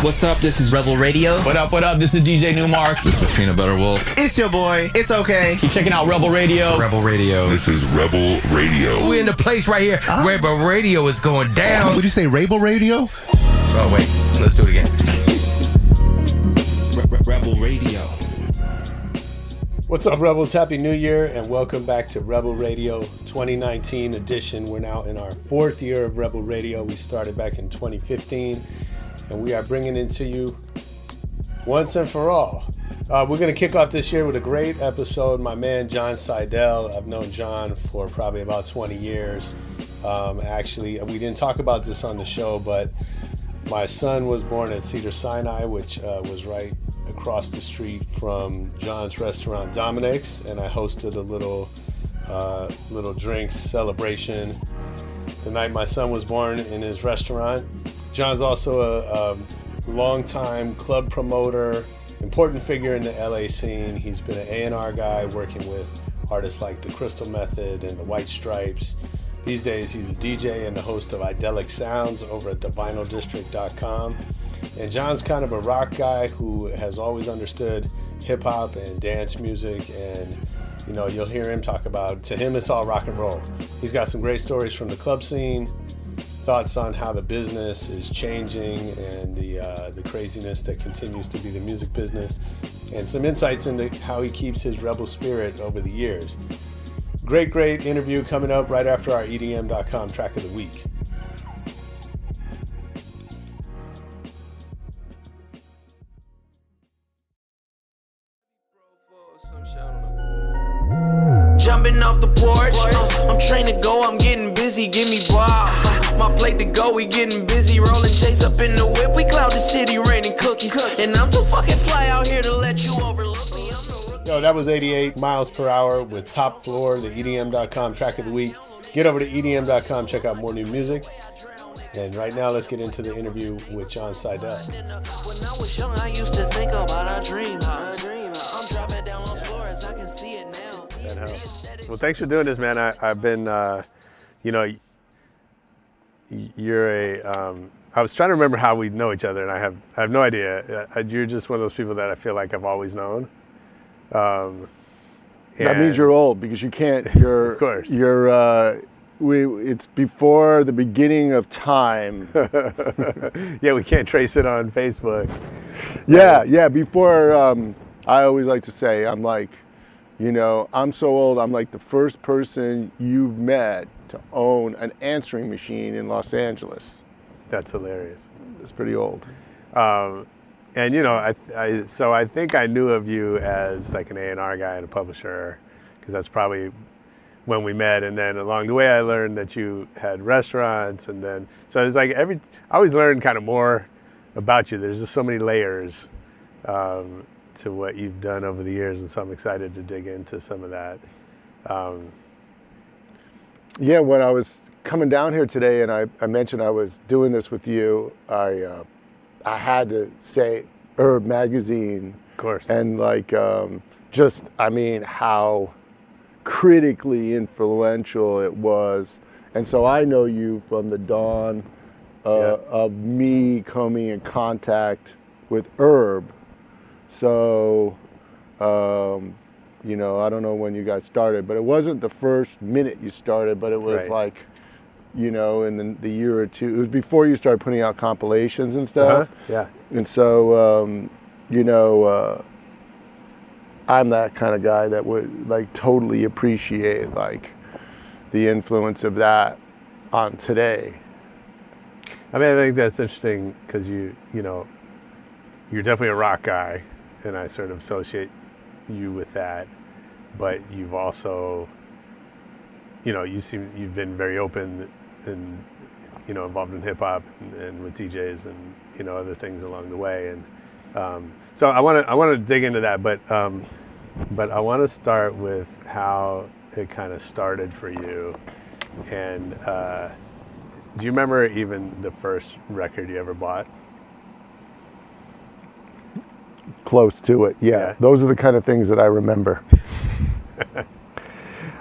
What's up? This is Rebel Radio. What up? What up? This is DJ Newmark. This is Peanut Butter Wolf. It's your boy. It's okay. Keep checking out Rebel Radio. Rebel Radio. This is Rebel Radio. We're in the place right here. Rebel Radio is going down. Would you say Rebel Radio? Oh, wait. Let's do it again. Rebel Radio. What's up, Rebels? Happy New Year, and welcome back to Rebel Radio 2019 edition. We're now in our fourth year of Rebel Radio. We started back in 2015, and we are bringing it to you once and for all. We're going to kick off this year with a great episode. My man, Jon Sidel. I've known Jon for probably about 20 years. Actually, we didn't talk about this on the show, but my son was born at Cedars-Sinai, which was right across the street from Jon's restaurant Dominic's, and I hosted a little drinks celebration the night my son was born in his restaurant. Jon's also a longtime club promoter, important figure in the LA scene. He's been an A&R guy working with artists like the Crystal Method and the White Stripes. These days he's a DJ and the host of Idyllic Sounds over at thevinyldistrict.com. And Jon's kind of a rock guy who has always understood hip-hop and dance music, and you know, you'll hear him talk about, to him it's all rock and roll. He's got some great stories from the club scene, thoughts on how the business is changing and the craziness that continues to be the music business, and some insights into how he keeps his rebel spirit over the years. Great interview coming up right after our EDM.com track of the week. Jumping off the porch, I'm trained to go, I'm getting busy, give me Bob. My plate to go, we getting busy, rolling chase up in the whip, we cloud the city, raining cookies. And I'm too fucking fly out here to let you overlook me. Yo, that was 88 miles per hour with Top Floor, the EDM.com track of the week. Get over to EDM.com, check out more new music. And right now, let's get into the interview with Jon Sidel. When I was young, I used to think about a dream house. I'm dropping down on floors, I can see it now. Well, thanks for doing this, man. I've been, you're I was trying to remember how we know each other, and I have no idea. You're just one of those people that I feel like I've always known. That means you're old, because you can't. You're, of course. It's before the beginning of time. Yeah, we can't trace it on Facebook. Yeah. Before, I always like to say, I'm like, I'm so old. I'm like the first person you've met to own an answering machine in Los Angeles. That's hilarious. It's pretty old. And so I think I knew of you as like an A&R guy and a publisher, because that's probably when we met. And then along the way, I learned that you had restaurants, and then so it's like I always learn kind of more about you. There's just so many layers to what you've done over the years, and so I'm excited to dig into some of that. Yeah, when I was coming down here today, and I mentioned I was doing this with you, I had to say Herb Magazine. Of course. And how critically influential it was. And so I know you from the dawn of me coming in contact with Herb. So, I don't know when you guys started, but it wasn't the first minute you started, but it was right. In the year or two. It was before you started putting out compilations and stuff. Yeah. And so, I'm that kind of guy that would totally appreciate the influence of that on today. I mean, I think that's interesting because you're definitely a rock guy, and I sort of associate you with that. But you've also, you've been very open and involved in hip hop and with DJs and other things along the way. And so I want to dig into that, but I want to start with how it kind of started for you. And do you remember even the first record you ever bought? Close to it, yeah. Those are the kind of things that I remember.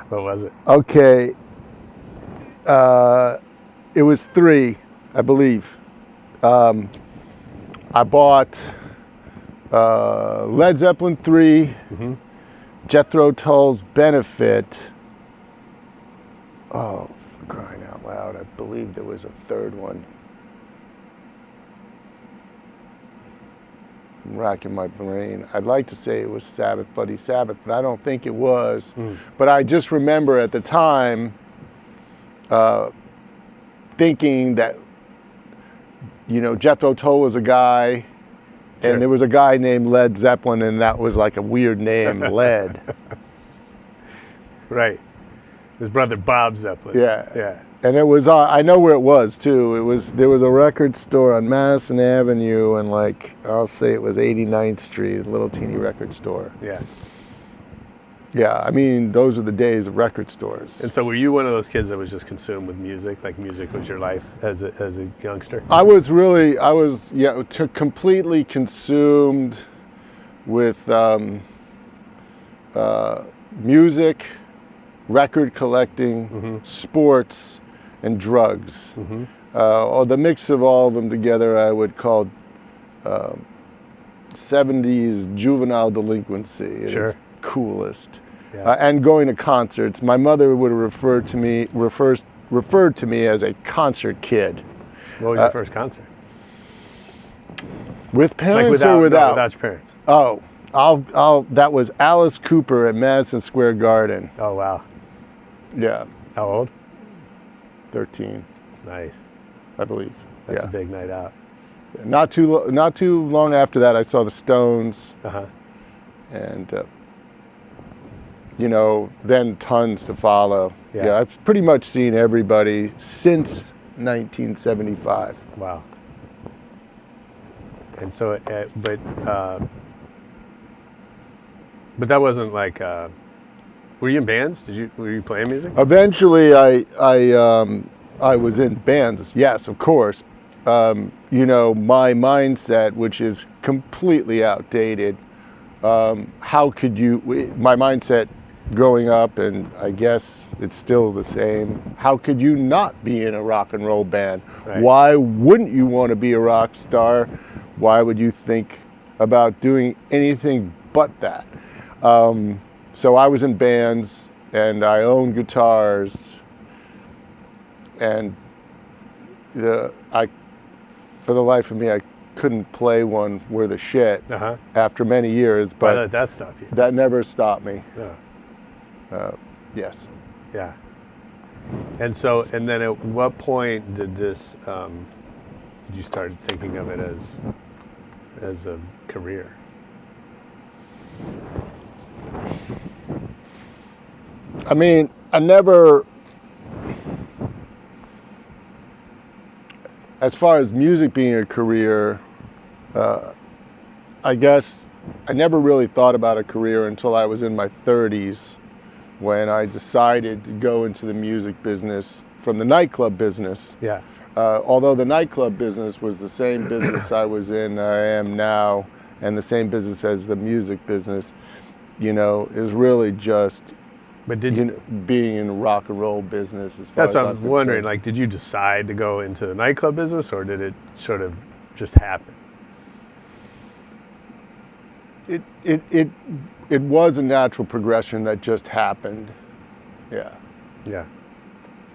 What was it? Okay. It was 3, I believe. I bought Led Zeppelin 3, Jethro Tull's Benefit. Oh, for crying out loud, I believe there was a third one. I'm racking my brain. I'd like to say it was Sabbath, Bloody Sabbath, but I don't think it was. But I just remember at the time thinking that, you know, Jethro Tull was a guy, and there was a guy named Led Zeppelin, and that was like a weird name, Led. Right. His brother Bob Zeppelin. Yeah. And it was, I know where it was too. There was a record store on Madison Avenue, and like, I'll say it was 89th Street, a little teeny record store. Yeah. Yeah, I mean, those are the days of record stores. And so were you one of those kids that was just consumed with music? Like music was your life as a youngster? I was completely consumed with music, record collecting, sports, and drugs. Or the mix of all of them together I would call 70s juvenile delinquency. Its coolest. And going to concerts. My mother would have referred to me as a concert kid. What was your first concert? With parents like or without? No, without your parents. Oh, that was Alice Cooper at Madison Square Garden. Oh, wow. Yeah. How old? 13. Nice. I believe. That's a big night out. Not too long after that, I saw the Stones. And, you know, then tons to follow. Yeah, I've pretty much seen everybody since 1975. Wow. And so, but that wasn't like. Were you in bands? Were you playing music? Eventually, I was in bands. Yes, of course. You know, my mindset, which is completely outdated. How could you? My mindset growing up, and I guess it's still the same. How could you not be in a rock and roll band? Right. Why wouldn't you want to be a rock star? Why would you think about doing anything but that? So I was in bands, and I owned guitars, and for the life of me, I couldn't play one worth a shit after many years. But why did that stop you? That never stopped me. Yes. Yeah. And then at what point did this? Did you start thinking of it as a career? I mean, I never, as far as music being a career, I guess I never really thought about a career until I was in my 30s, when I decided to go into the music business from the nightclub business. Yeah. Although the nightclub business was the same business I was in, I am now, and the same business as the music business, you know, is really just being in the rock and roll business. That's what I'm wondering. Like, did you decide to go into the nightclub business, or did it sort of just happen? It was a natural progression that just happened. Yeah. Yeah.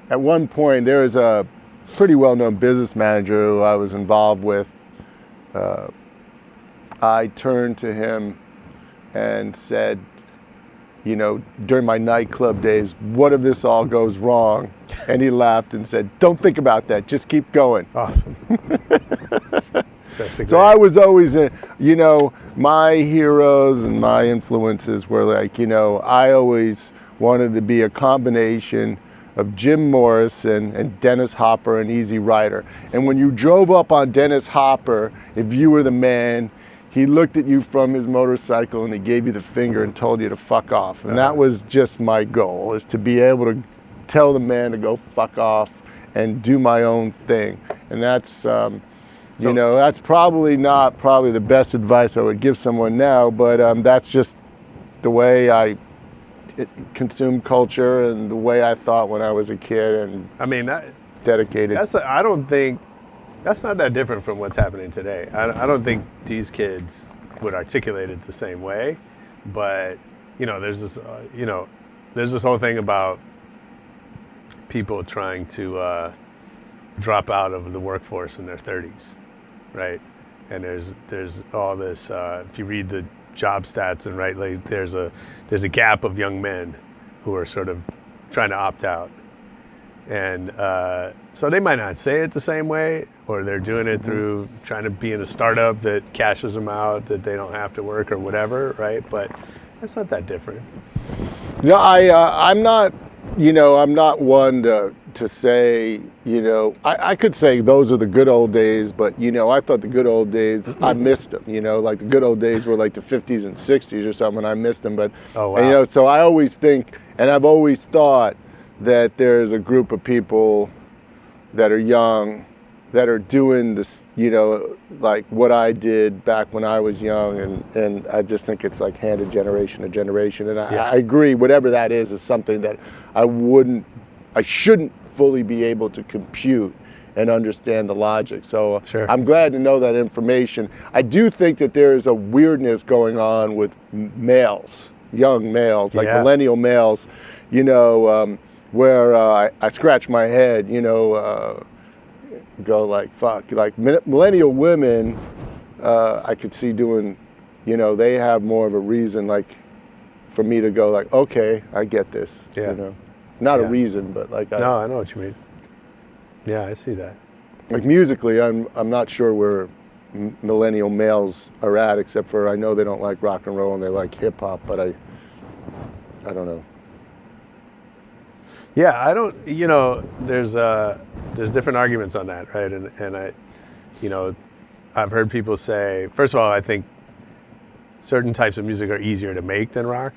At one point, there was a pretty well-known business manager who I was involved with. I turned to him and said, you know, during my nightclub days, what if this all goes wrong? And he laughed and said, don't think about that, just keep going. Awesome. So I was always, you know, my heroes and my influences were like, you know, I always wanted to be a combination of Jim Morrison and Dennis Hopper and Easy Rider. And when you drove up on Dennis Hopper, if you were the man, he looked at you from his motorcycle and he gave you the finger and told you to fuck off. And that was just my goal, is to be able to tell the man to go fuck off and do my own thing. And that's, you know, that's probably not the best advice I would give someone now, but that's just the way I consumed culture and the way I thought when I was a kid, and I mean, dedicated. I don't think That's not that different from what's happening today. I don't think these kids would articulate it the same way, but there's this whole thing about people trying to drop out of the workforce in their 30s, right? And there's all this. If you read the job stats and there's a gap of young men who are sort of trying to opt out, and so they might not say it the same way, or they're doing it through trying to be in a startup that cashes them out, that they don't have to work or whatever, right? But that's not that different. No, I'm not. I'm not one to say. I could say those are the good old days, but I thought the good old days, I missed them. Like the good old days were like the 50s and 60s or something. I missed them, but oh, wow. So I always think, and I've always thought that there's a group of people that are young that are doing this, like what I did back when I was young, and I just think it's like handed generation to generation. And I agree, whatever that is something that I shouldn't fully be able to compute and understand the logic. So sure. I'm glad to know that information. I do think that there is a weirdness going on with males, young males, like millennial males, where I scratch my head, go like, fuck. Like millennial women, I could see doing, they have more of a reason, like, for me to go like, okay, I get this. Yeah. Not a reason, but like. No, I know what you mean. Yeah, I see that. Like musically, I'm not sure where millennial males are at, except for I know they don't like rock and roll and they like hip hop, but I don't know. Yeah, I don't. There's different arguments on that, right? And I, I've heard people say, first of all, I think certain types of music are easier to make than rock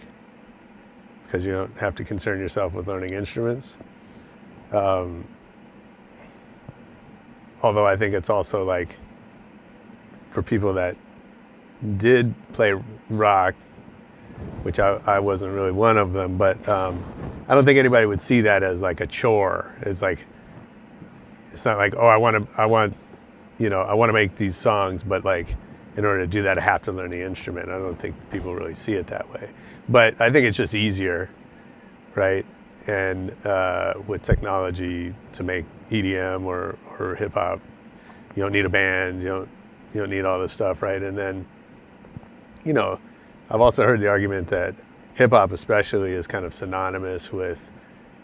because you don't have to concern yourself with learning instruments. Although I think it's also like for people that did play rock, which I wasn't really one of them, but I don't think anybody would see that as like a chore. It's not like, oh, I want to make these songs, but like in order to do that, I have to learn the instrument. I don't think people really see it that way. But I think it's just easier, right? And with technology to make EDM or hip hop, you don't need a band. You don't need all this stuff, right? And then, I've also heard the argument that hip hop especially is kind of synonymous with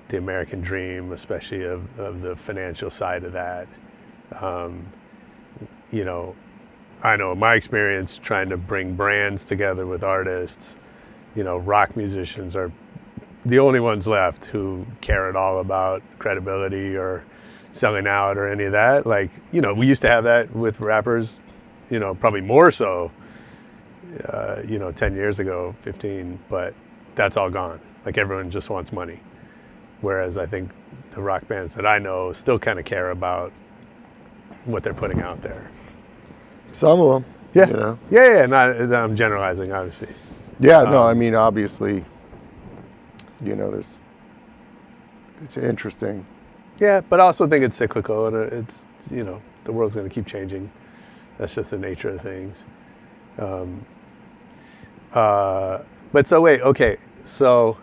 the American dream, especially of the financial side of that. I know in my experience trying to bring brands together with artists, rock musicians are the only ones left who care at all about credibility or selling out or any of that. Like, we used to have that with rappers, probably more so, 10 years ago, 15, but that's all gone. Like everyone just wants money. Whereas I think the rock bands that I know still kind of care about what they're putting out there. Some of them. Yeah. Yeah. I'm generalizing, obviously. Yeah, no, I mean, obviously, it's interesting. Yeah, but I also think it's cyclical, and it's, the world's going to keep changing. That's just the nature of things. But so wait, okay, so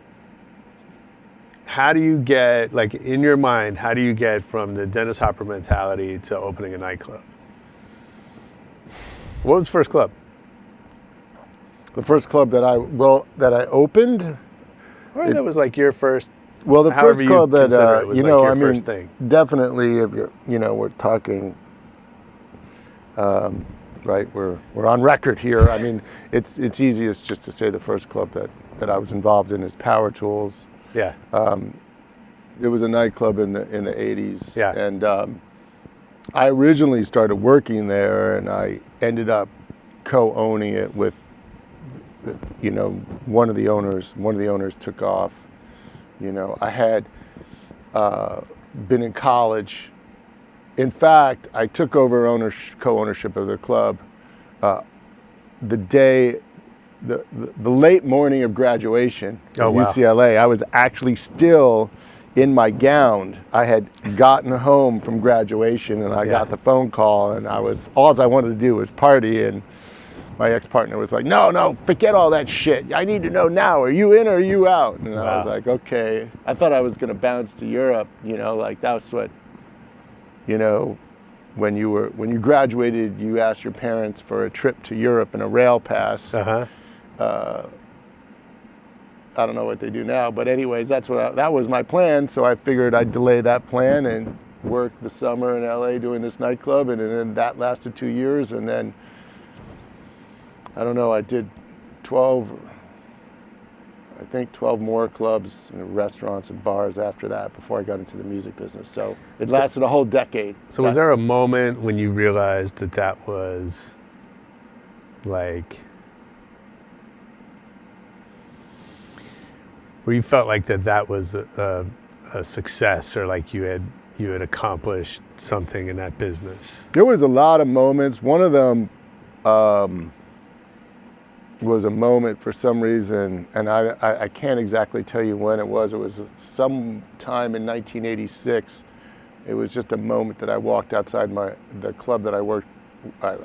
how do you get, like in your mind, how do you get from the Dennis Hopper mentality to opening a nightclub? What was the first club? The first club that I opened? Or that was like your first. Well, the first club that first thing. Definitely, if you're, we're talking, right? We're on record here. I mean, it's easiest just to say the first club that I was involved in is Power Tools. Yeah. It was a nightclub in the 80s. Yeah. And I originally started working there, and I ended up co-owning it with, one of the owners. One of the owners took off. I had been in college. In fact, I took over co-ownership of the club the day, the late morning of graduation at UCLA. I was actually still in my gown. I had gotten home from graduation, and I got the phone call, and all I wanted to do was party, and my ex-partner was like, no, forget all that shit. I need to know now, are you in or are you out? And I was like, okay. I thought I was going to bounce to Europe, like that's what, when you graduated, you asked your parents for a trip to Europe and a rail pass. I don't know what they do now, but anyways, that was my plan. So I figured I'd delay that plan and work the summer in LA doing this nightclub, and then that lasted 2 years, and then I don't know, I did 12 more clubs and restaurants and bars after that before I got into the music business. So it lasted a whole decade. So was there a moment when you realized that was like, where you felt like that was a success, or like you had accomplished something in that business? There was a lot of moments. One of them was a moment for some reason, and I can't exactly tell you when it was. It was sometime in 1986. It was just a moment that I walked outside the club that I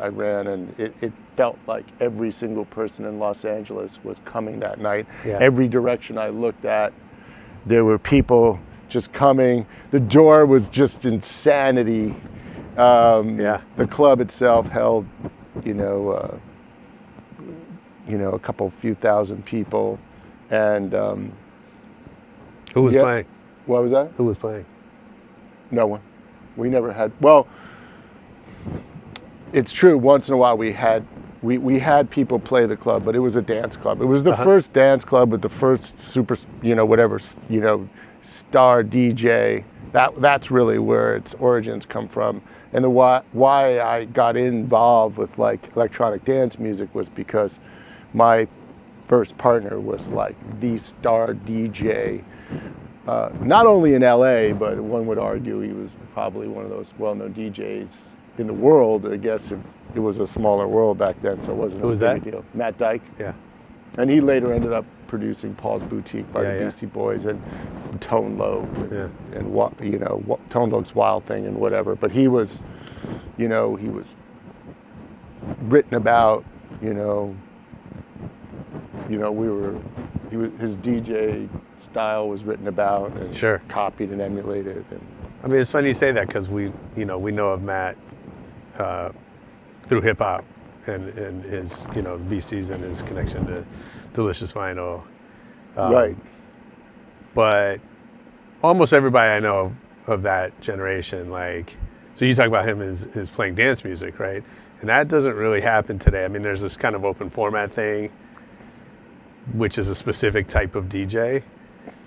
ran, and it felt like every single person in Los Angeles was coming that night. Every direction I looked at, there were people just coming. The door was just insanity. The club itself held, a few thousand people, and who was playing? What was that? Who was playing? No one. We never had. Well, it's true. Once in a while, we had people play the club, but it was a dance club. It was the first dance club with the first super, star DJ. That's really where its origins come from. And why I got involved with like electronic dance music was because my first partner was like the star DJ, not only in LA, but one would argue he was probably one of those well-known DJs in the world. I guess it was a smaller world back then, so it wasn't a big deal. Matt Dike. Yeah. And he later ended up producing Paul's Boutique by the Beastie Boys and Tone Loc and Tone Loc's Wild Thing and whatever. But he was, he was written about, his DJ style was written about and copied and emulated. And I mean, it's funny you say that, because we know of Matt through hip hop and his, the Beasties and his connection to Delicious Vinyl. Right. But almost everybody I know of that generation, like, so you talk about him as playing dance music, right? And that doesn't really happen today. I mean, there's this kind of open format thing, which is a specific type of DJ,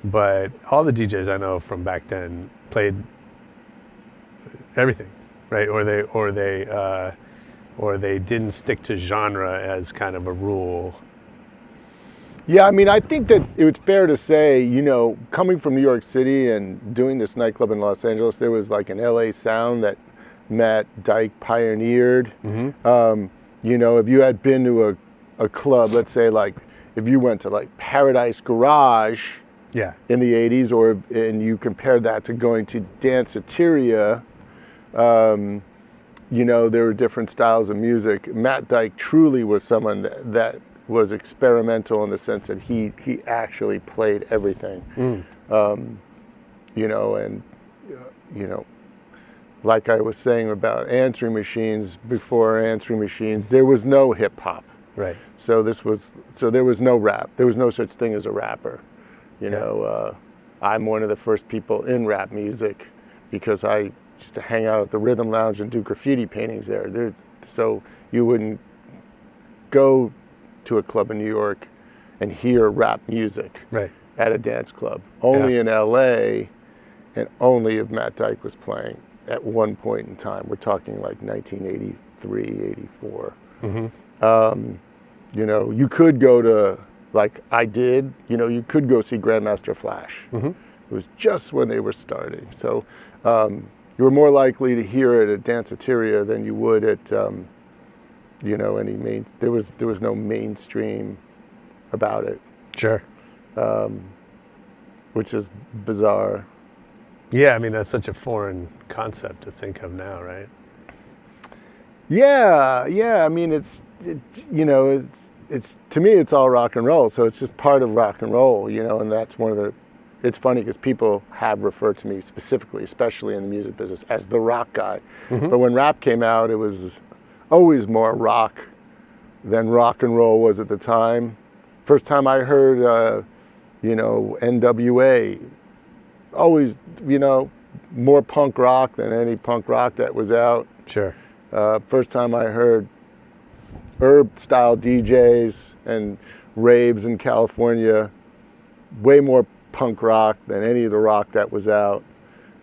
but all the DJs I know from back then played everything, right? Or they didn't stick to genre as kind of a rule. Yeah, I mean, I think that it's fair to say, coming from New York City and doing this nightclub in Los Angeles, there was like an LA sound that Matt Dike pioneered. Mm-hmm. If you had been to a club, let's say like if you went to like Paradise Garage in the 80s, and you compared that to going to Danceteria, there were different styles of music. Matt Dike truly was someone that was experimental in the sense that he actually played everything. Like I was saying about answering machines, before answering machines, there was no hip hop. Right. So there was no rap. There was no such thing as a rapper. I'm one of the first people in rap music because I used to hang out at the Rhythm Lounge and do graffiti paintings there. So you wouldn't go to a club in New York and hear rap music at a dance club. Only in LA, and only if Matt Dike was playing at one point in time. We're talking like 1983, 84. Mm-hmm. You could go to, like I did, you could go see Grandmaster Flash. Mm-hmm. It was just when they were starting. So you were more likely to hear it at Danceteria than you would at there was no mainstream about it. Sure. Which is bizarre. Yeah, I mean, that's such a foreign concept to think of now, right? Yeah. I mean, it's to me, it's all rock and roll. So it's just part of rock and roll, and that's one of the. It's funny because people have referred to me specifically, especially in the music business, as the rock guy. Mm-hmm. But when rap came out, it was always more rock than rock and roll was at the time. First time I heard, NWA, always, more punk rock than any punk rock that was out. Sure. First time I heard herb-style DJs and raves in California, way more punk rock than any of the rock that was out.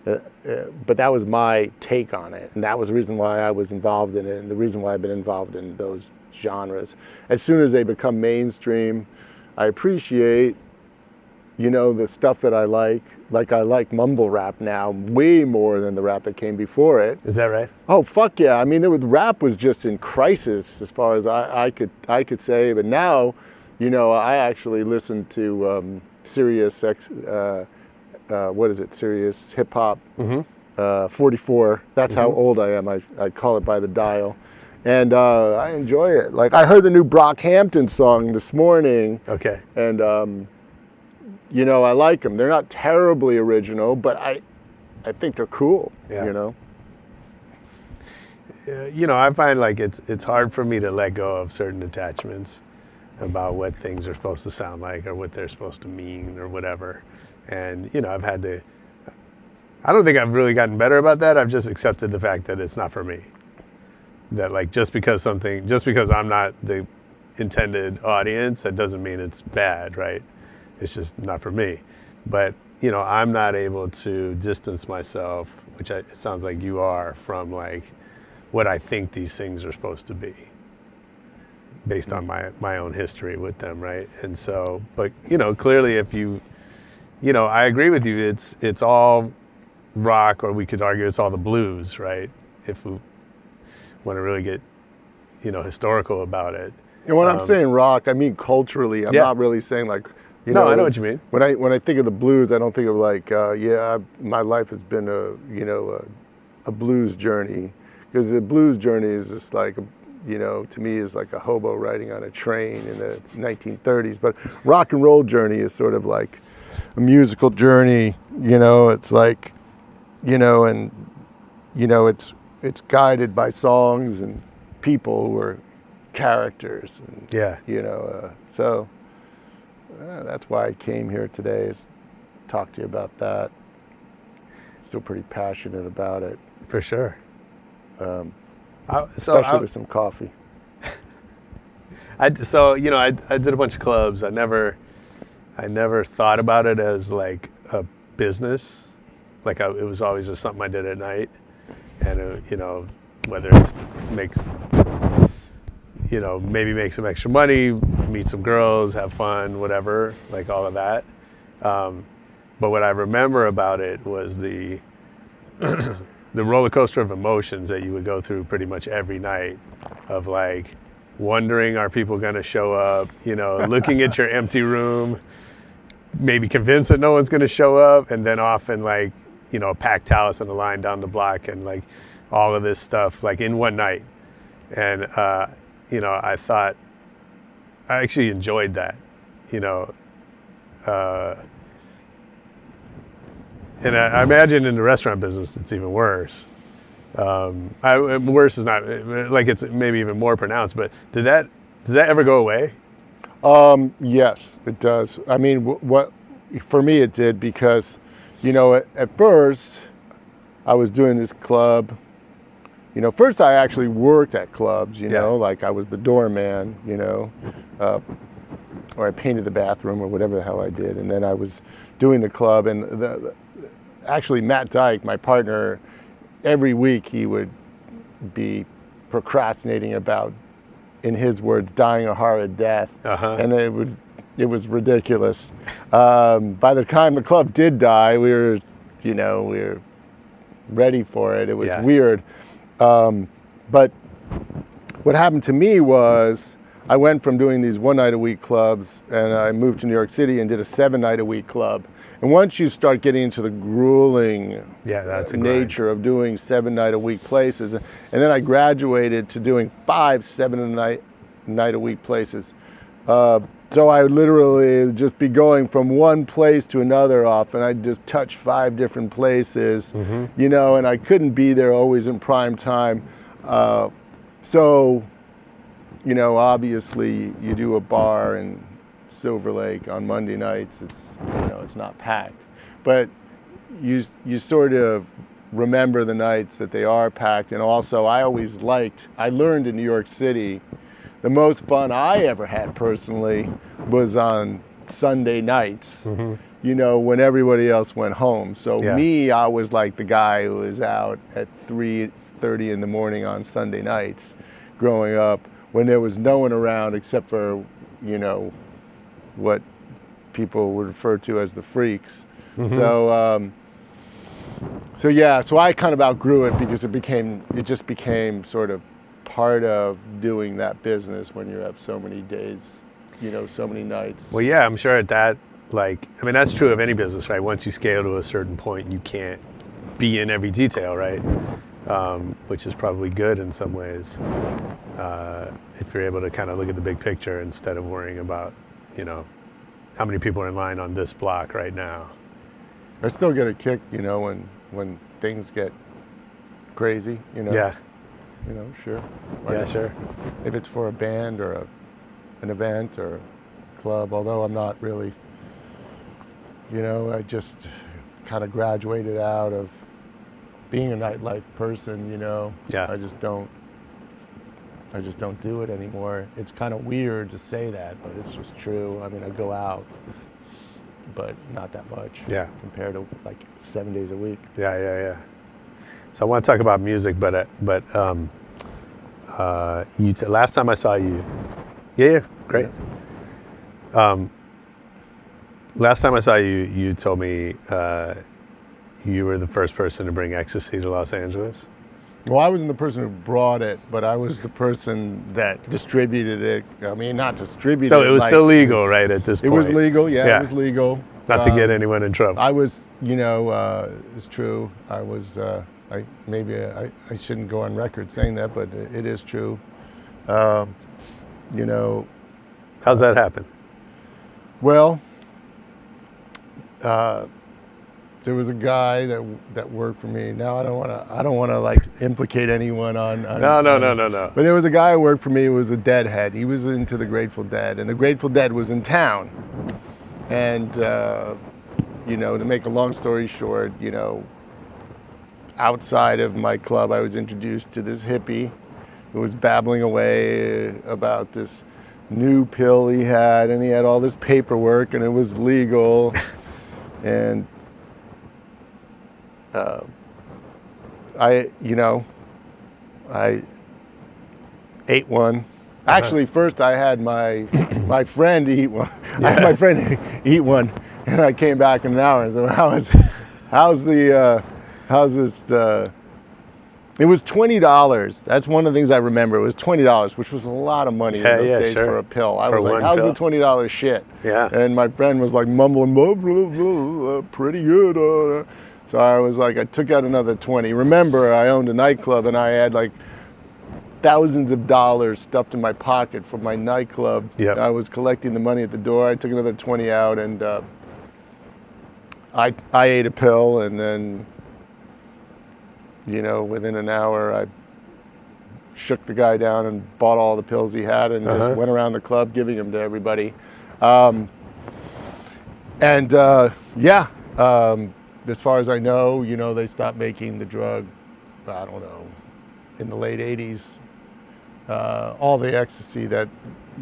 But that was my take on it, and that was the reason why I was involved in it, and the reason why I've been involved in those genres. As soon as they become mainstream, I appreciate, the stuff that I like. Like I like mumble rap now way more than the rap that came before it. Is that right? Oh, fuck yeah. I mean, rap was just in crisis as far as I could say, but now, I actually listen to Sirius Sirius hip hop, 44. That's how old I am. I call it by the dial. And I enjoy it. Like, I heard the new Brockhampton song this morning. Okay. And, I like them. They're not terribly original, but I think they're cool, Yeah. I find like it's hard for me to let go of certain attachments about what things are supposed to sound like or what they're supposed to mean or whatever. And, I've had to, I don't think I've really gotten better about that. I've just accepted the fact that it's not for me. That like, just because I'm not the intended audience, that doesn't mean it's bad, right? It's just not for me. But, I'm not able to distance myself, which it sounds like you are, from like what I think these things are supposed to be based on my own history with them, right? And so, but, clearly if I agree with you, it's all rock, or we could argue it's all the blues, right? If we want to really get, historical about it. And when I'm saying rock, I mean culturally. I'm not really saying like, No, I know what you mean. When I think of the blues, I don't think of like, my life has been a blues journey, because the blues journey is just like, to me is like a hobo riding on a train in the 1930s. But rock and roll journey is sort of like a musical journey. It's like, it's guided by songs and people who are characters. And, so. That's why I came here today, is talk to you about that. Still pretty passionate about it. For sure. Especially with some coffee. I did a bunch of clubs. I never thought about it as like a business. Like it was always just something I did at night. And, whether it's maybe make some extra money, meet some girls, have fun, whatever, like all of that. But what I remember about it was the roller coaster of emotions that you would go through pretty much every night, of like wondering, are people going to show up, looking at your empty room, maybe convinced that no one's going to show up, and then often like, a packed house and a line down the block, and like all of this stuff like in one night. And, I thought I actually enjoyed that, and I imagine in the restaurant business it's even worse. Worse is not like, it's maybe even more pronounced. But does that ever go away? Yes, it does. I mean, what for me it did, because, at first I was doing this club. First I actually worked at clubs, like I was the doorman, or I painted the bathroom or whatever the hell I did. And then I was doing the club, and actually Matt Dike, my partner, every week he would be procrastinating about, in his words, dying a horrid death. And it was ridiculous. By the time the club did die, we were ready for it. It was weird. But what happened to me was I went from doing these 1 night a week clubs, and I moved to New York City and did a 7 night a week club. And once you start getting into the grueling that's a nature of doing 7 night a week places, and then I graduated to doing 5 7 night a week places. So I would literally just be going from one place to another often. I'd just touch 5 different places, you know, and I couldn't be there always in prime time. So, you know, obviously you do a bar in Silver Lake on Monday nights, it's not packed. But you sort of remember the nights that they are packed. And also I learned in New York City, the most fun I ever had personally was on Sunday nights, you know, when everybody else went home. So me, I was like the guy who was out at 3:30 in the morning on Sunday nights growing up when there was no one around except for, you know, what people would refer to as the freaks. So I kind of outgrew it because it just became sort of part of doing that business when you have so many days, you know, so many nights. Well, yeah, I'm sure that's true of any business, right? Once you scale to a certain point, you can't be in every detail, right? Which is probably good in some ways, if you're able to kind of look at the big picture instead of worrying about, you know, how many people are in line on this block right now. I still get a kick, you know, when things get crazy, you know. Yeah. You know, sure. Sure. If it's for a band or an event or a club, although I'm not really, you know, I just kind of graduated out of being a nightlife person, you know. Yeah. I just don't do it anymore. It's kind of weird to say that, but it's just true. I mean, I go out, but not that much. Yeah. Compared to like 7 days a week. Yeah. So I want to talk about music, but last time I saw you, great. Last time I saw you, you told me you were the first person to bring ecstasy to Los Angeles. Well, I wasn't the person who brought it, but I was the person that distributed it. I mean, not distributed. So it was still legal, right, at this point? It was legal, yeah. It was legal. Not to get anyone in trouble. I was, you know, it's true. I was, I shouldn't go on record saying that, but it is true. You know. How's that happen? Well, there was a guy that worked for me. Now I don't want to like implicate anyone on. No. But there was a guy who worked for me who was a Deadhead. He was into the Grateful Dead, and the Grateful Dead was in town. And you know, to make a long story short, you know, outside of my club, I was introduced to this hippie who was babbling away about this new pill he had, and he had all this paperwork, and it was legal. And I ate one. Actually, first I had my friend eat one. I had my friend eat one, and I came back in an hour and said, how's this? It was $20. That's one of the things I remember. It was $20, which was a lot of money in those days for a pill. I was like, how's the $20 shit? Yeah. And my friend was like mumbling, blah, blah, blah, pretty good. So I was like, I took out another 20. Remember, I owned a nightclub, and I had like thousands of dollars stuffed in my pocket from my nightclub. Yep. I was collecting the money at the door. I took another 20 out, and I ate a pill, and then, you know, within an hour, I shook the guy down and bought all the pills he had, and just went around the club giving them to everybody. As far as I know, you know, they stopped making the drug, I don't know, in the late 80s. All the ecstasy that,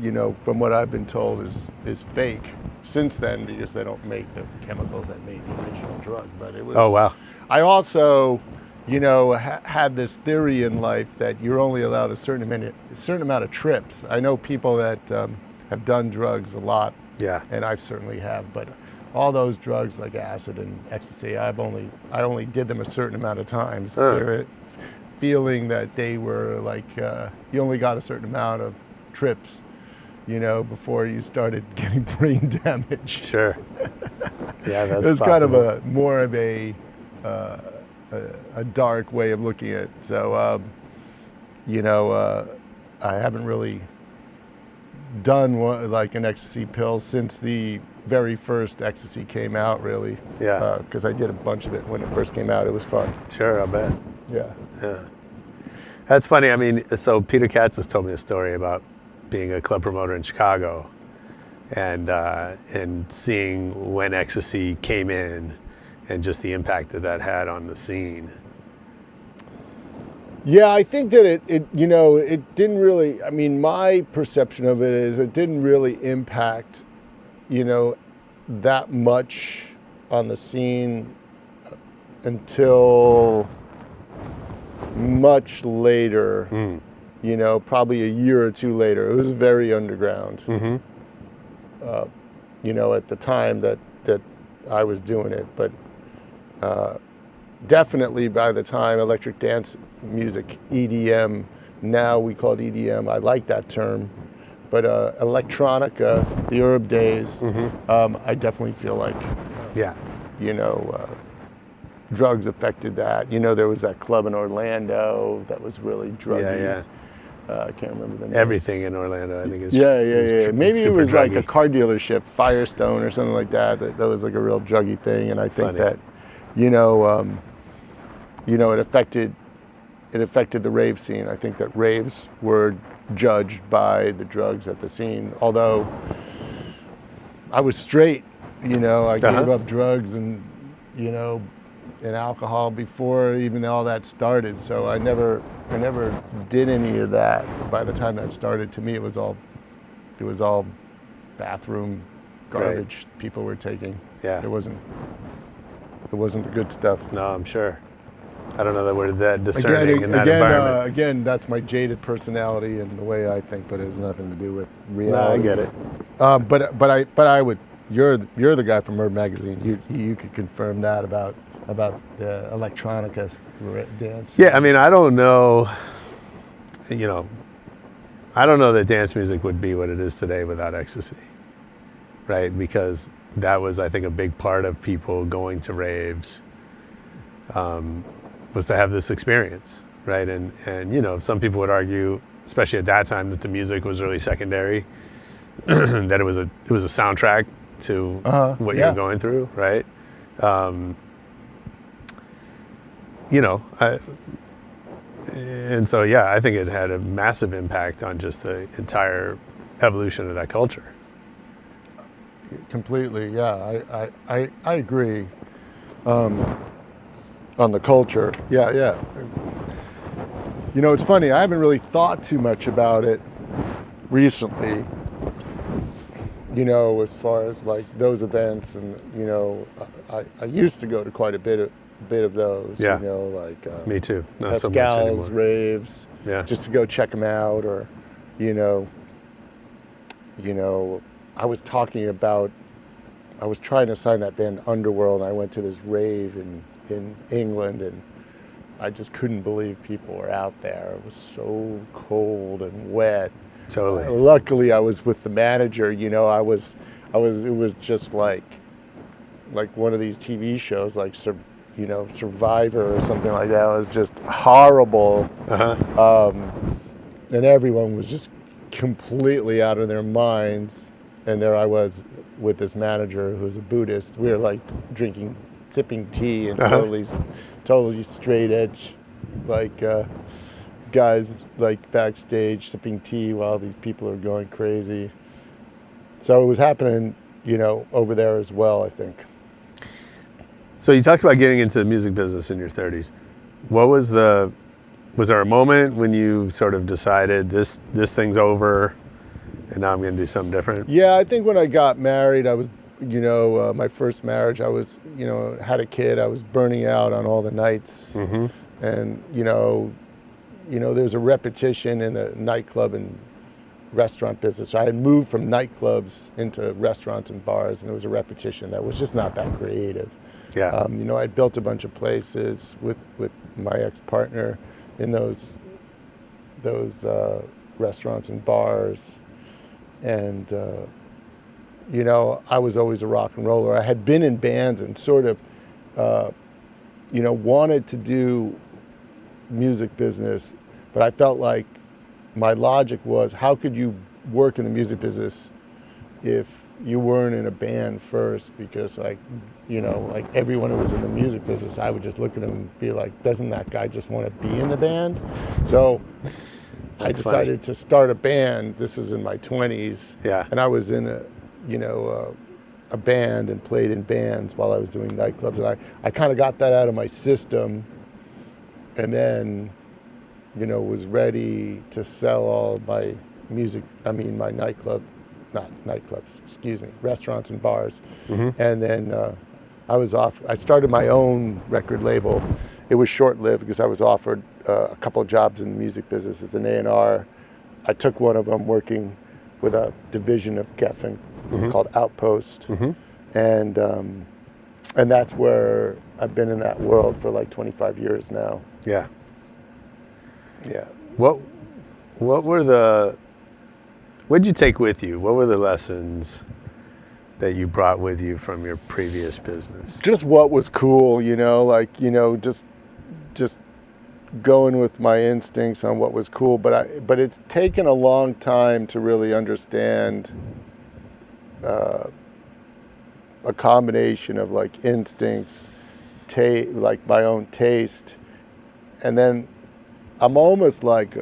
you know, from what I've been told is fake since then, because they don't make the chemicals that made the original drug. But it was. Oh, wow. I also, you know, had this theory in life that you're only allowed a certain amount of trips. I know people that have done drugs a lot. Yeah. And I certainly have, but all those drugs like acid and ecstasy, I only did them a certain amount of times. Feeling that they were like, you only got a certain amount of trips. before you started getting brain damage. Sure. Yeah, that's It was possible. kind of a more of a dark way of looking at it. So, I haven't really done like an ecstasy pill since the very first ecstasy came out, really. Yeah. Because I did a bunch of it when it first came out. It was fun. Sure, I bet. Yeah. Yeah. That's funny. I mean, so Peter Katz has told me a story about being a club promoter in Chicago and seeing when ecstasy came in and just the impact that had on the scene. Yeah, I think that it didn't really, I mean, my perception of it is it didn't really impact, that much on the scene until much later, probably a year or two later. It was very underground, at the time that I was doing it, but definitely by the time electric dance music, EDM, now we call it EDM, I like that term, but electronica, the herb days, I definitely feel like, drugs affected that. There was that club in Orlando that was really druggy. Yeah. I can't remember the name. Everything in Orlando, I think is Yeah. Maybe it super was like druggy. a car dealership, Firestone or something like that. That was like a real druggy thing, and I think Funny. that, it affected the rave scene. I think that raves were judged by the drugs at the scene. Although I was straight, I gave up drugs and alcohol before even all that started. So I never did any of that. By the time that started, to me it was all bathroom garbage people were taking. Yeah. It wasn't the good stuff. No, I'm sure. I don't know that we're that discerning in that environment. Again, that's my jaded personality and the way I think, but it has nothing to do with No, I reality. get it. But I would. You're the guy from Herb Magazine. You could confirm that about the electronica dance. Yeah, I mean, I don't know. I don't know that dance music would be what it is today without ecstasy, right? Because that was, I think, a big part of people going to raves. Was to have this experience, right? And some people would argue, especially at that time, that the music was really secondary, that it was a soundtrack to what you were going through, right? And so I think it had a massive impact on just the entire evolution of that culture. Completely, yeah. I agree. On the culture, yeah. It's funny. I haven't really thought too much about it recently. As far as like those events, and I used to go to quite a bit of those. Yeah. Like Me too. Not so much Pascal's anymore. raves. Yeah. Just to go check them out, or I was trying to sign that band Underworld, and I went to this rave in England, and I just couldn't believe people were out there. It was so cold and wet. Totally. Luckily, I was with the manager. It was just like one of these TV shows, like Survivor or something like that. It was just horrible. And everyone was just completely out of their minds. And there I was with this manager who's a Buddhist. We were like sipping tea and totally straight edge, like guys like backstage sipping tea while these people are going crazy. So it was happening, over there as well, I think. So you talked about getting into the music business in your 30s. Was there a moment when you sort of decided this thing's over and now I'm going to do something different? Yeah, I think when I got married, I was, my first marriage, I was, had a kid, I was burning out on all the nights. And, there's a repetition in the nightclub and restaurant business. I had moved from nightclubs into restaurants and bars, and there was a repetition that was just not that creative. Yeah. I'd built a bunch of places with my ex-partner in those restaurants and bars. And you know, I was always a rock and roller. I had been in bands and sort of, you know, wanted to do music business, but I felt like my logic was, how could you work in the music business if you weren't in a band first? Because, like, you know, like everyone who was in the music business, I would just look at him and be like, doesn't that guy just want to be in the band? So I decided to start a band. This is in my 20s. Yeah. And I was in a, you know, a band and played in bands while I was doing nightclubs. And I kind of got that out of my system, and then, you know, was ready to sell all my music, my restaurants and bars. Mm-hmm. And then I started my own record label. It was short-lived because I was offered a couple of jobs in the music business as an A&R. I took one of them working with a division of Geffen called Outpost. And that's where I've been in that world for like 25 years now. Yeah. Yeah. What'd you take with you? What were the lessons that you brought with you from your previous business? Just what was cool, you know, like, you know, just going with my instincts on what was cool. But it's taken a long time to really understand a combination of like instincts, like my own taste, and then I'm almost like,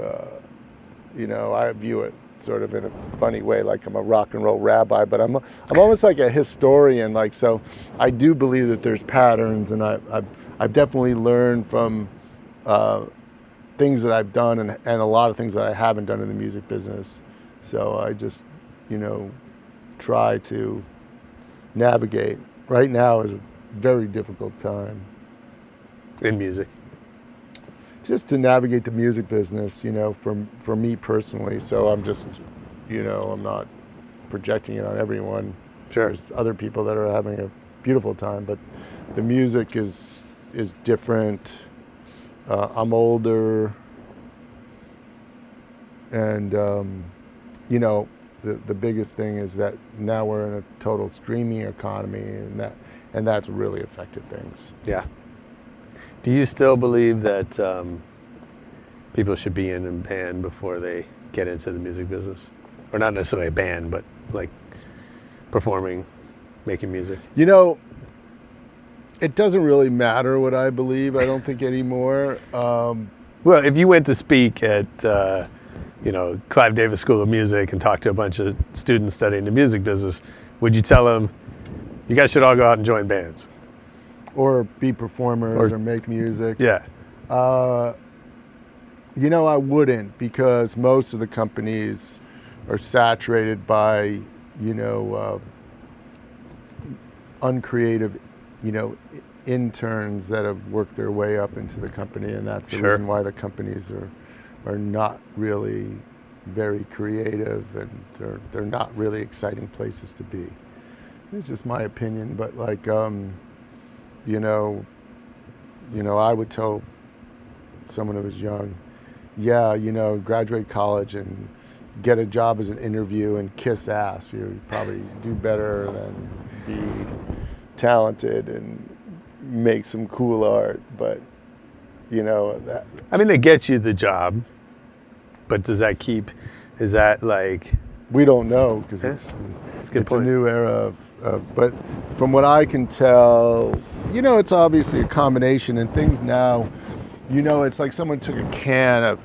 you know, I view it sort of in a funny way, like I'm a rock and roll rabbi, but I'm almost like a historian. Like, so I do believe that there's patterns, and I've definitely learned from things that I've done and a lot of things that I haven't done in the music business. So I just, you know, try to navigate. Right now is a very difficult time. In music? Just to navigate the music business, you know, for me personally. So I'm just, you know, I'm not projecting it on everyone. Sure. There's other people that are having a beautiful time, but the music is different. I'm older, and you know, the biggest thing is that now we're in a total streaming economy, and that's really affected things. Yeah. Do you still believe that people should be in a band before they get into the music business? Or not necessarily a band, but like performing, making music? You know, it doesn't really matter what I believe, I don't think, anymore. Well, if you went to speak at, you know, Clive Davis School of Music and talk to a bunch of students studying the music business, would you tell them, you guys should all go out and join bands? Or be performers or make music? Yeah. You know, I wouldn't, because most of the companies are saturated by, you know, uncreative, you know, interns that have worked their way up into the company, and that's the reason why the companies are not really very creative, and they're not really exciting places to be. It's just my opinion, but like, you know, I would tell someone who was young, yeah, you know, graduate college and get a job as an interview and kiss ass. You probably do better than be talented and make some cool art. But, you know, that. I mean, they get you the job, but is that like? We don't know, because it's a new era of, but from what I can tell, you know, it's obviously a combination, and things now, you know, it's like someone took a can of,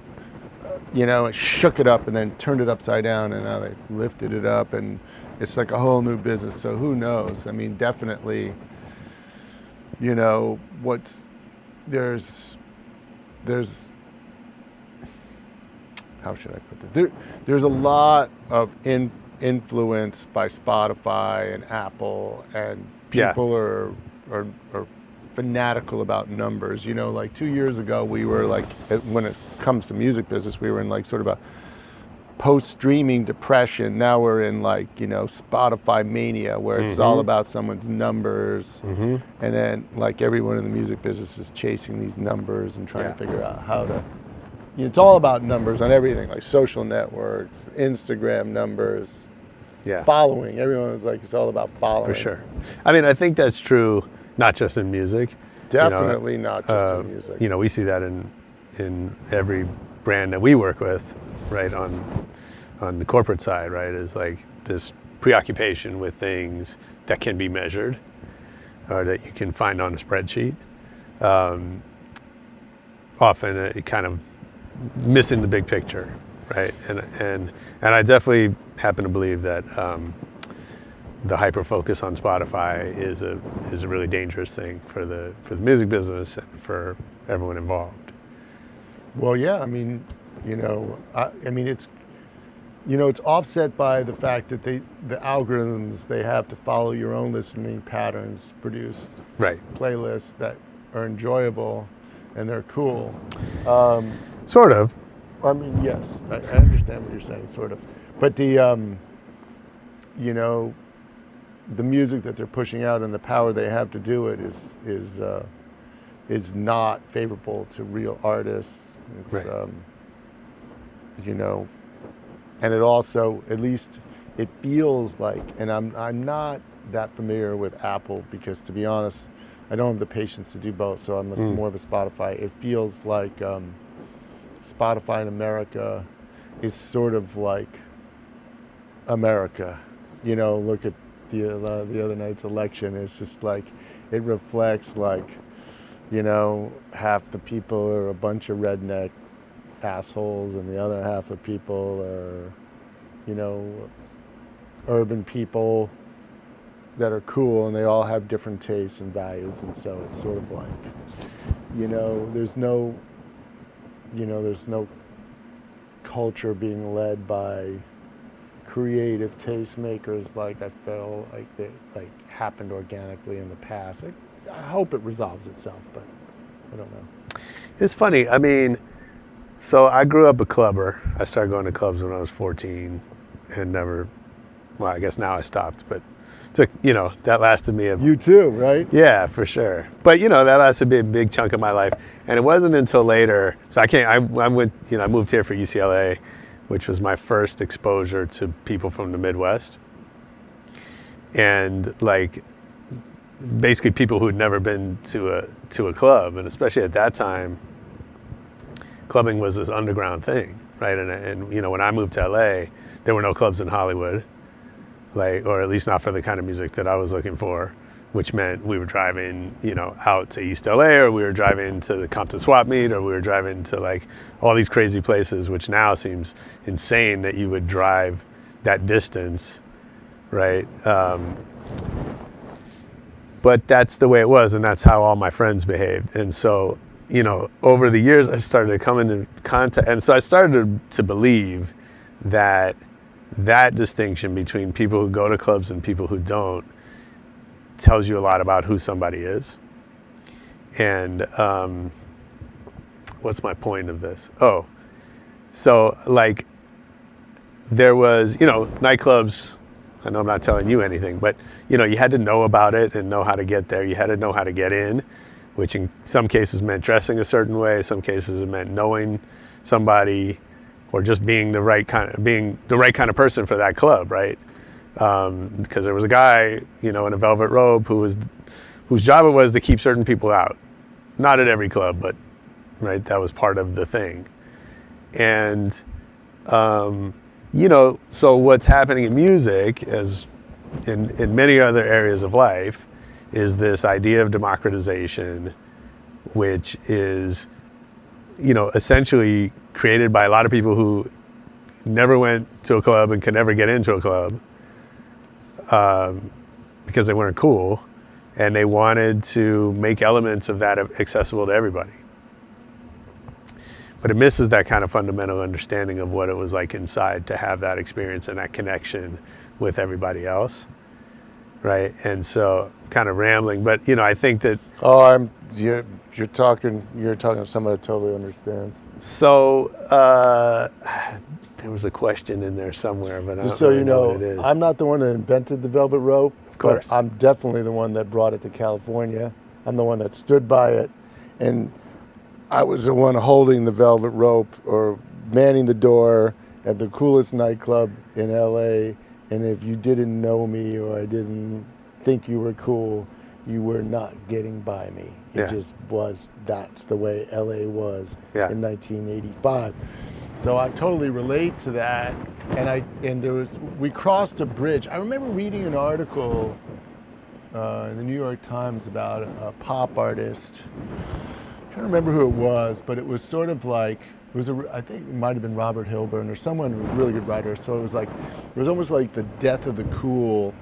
you know, and shook it up and then turned it upside down, and now they lifted it up, and it's like a whole new business. So who knows? I mean, definitely, you know, there's how should I put this? There's a lot of influence by Spotify and Apple, and people are fanatical about numbers. You know, like 2 years ago, we were like, when it comes to music business, we were in like sort of a post-streaming depression. Now we're in like, you know, Spotify mania, where it's all about someone's numbers. And then like everyone in the music business is chasing these numbers and trying to figure out how to, you know, it's all about numbers on everything, like social networks, Instagram numbers. Yeah. following. Everyone was like, it's all about following. For sure. I mean, I think that's true, not just in music. Definitely not just in music. You know, we see that in every brand that we work with, right, on the corporate side, right, is like this preoccupation with things that can be measured or that you can find on a spreadsheet. Often it kind of missing the big picture, right? And I definitely happen to believe that the hyper focus on Spotify is a really dangerous thing for the music business and for everyone involved. Well, yeah, I mean, I mean, it's offset by the fact that the algorithms they have to follow your own listening patterns, produce playlists that are enjoyable and they're cool. Sort of. I mean, yes, I understand what you're saying, sort of. But the music that they're pushing out and the power they have to do it is not favorable to real artists. It's, and it also, at least it feels like, and I'm not that familiar with Apple because, to be honest, I don't have the patience to do both, so I'm more of a Spotify. It feels like Spotify in America is sort of like America. Look at the other night's election. It's just like, it reflects like, half the people are a bunch of redneck assholes and the other half of people are, urban people that are cool, and they all have different tastes and values, and so it's sort of like, there's no culture being led by creative tastemakers like I feel like they happened organically in the past. I hope it resolves itself, but I don't know. It's funny. I mean, so I grew up a clubber. I started going to clubs when I was 14 and never, well, I guess now I stopped, but took, that lasted me You too, right? Yeah, for sure. But, that lasted me a big chunk of my life. And it wasn't until later, so I went, I moved here for UCLA, which was my first exposure to people from the Midwest. And like, basically people who'd never been to a club, and especially at that time, clubbing was this underground thing, right? And when I moved to LA, there were no clubs in Hollywood, or at least not for the kind of music that I was looking for, which meant we were driving, out to East LA, or we were driving to the Compton Swap Meet, or we were driving to like all these crazy places, which now seems insane that you would drive that distance, right? But that's the way it was, and that's how all my friends behaved. And so, over the years, I started to come into contact, and so I started to believe that distinction between people who go to clubs and people who don't tells you a lot about who somebody is. And what's my point of this? Oh, so like there was, nightclubs, I know I'm not telling you anything, but you had to know about it and know how to get there. You had to know how to get in, which in some cases meant dressing a certain way. Some cases it meant knowing somebody or just being the right kind of person for that club, right? Because there was a guy, in a velvet robe whose job it was to keep certain people out. Not at every club, but right, that was part of the thing. And so what's happening in music, as in many other areas of life, is this idea of democratization, which is, essentially created by a lot of people who never went to a club and could never get into a club because they weren't cool, and they wanted to make elements of that accessible to everybody. But it misses that kind of fundamental understanding of what it was like inside to have that experience and that connection with everybody else, right? And so, kind of rambling, but I think that. Oh, you're talking to somebody that totally understands. So there was a question in there somewhere, but I don't really know what it is. I'm not the one that invented the velvet rope. Of course. But I'm definitely the one that brought it to California. I'm the one that stood by it, and I was the one holding the velvet rope or manning the door at the coolest nightclub in LA And if you didn't know me or I didn't think you were cool, you were not getting by me. It just was, that's the way LA was in 1985. So I totally relate to that. We crossed a bridge. I remember reading an article in the New York Times about a pop artist. I'm trying to remember who it was, but it was sort of like, I think it might have been Robert Hilburn or someone who was a really good writer. So it was almost like the death of the cool,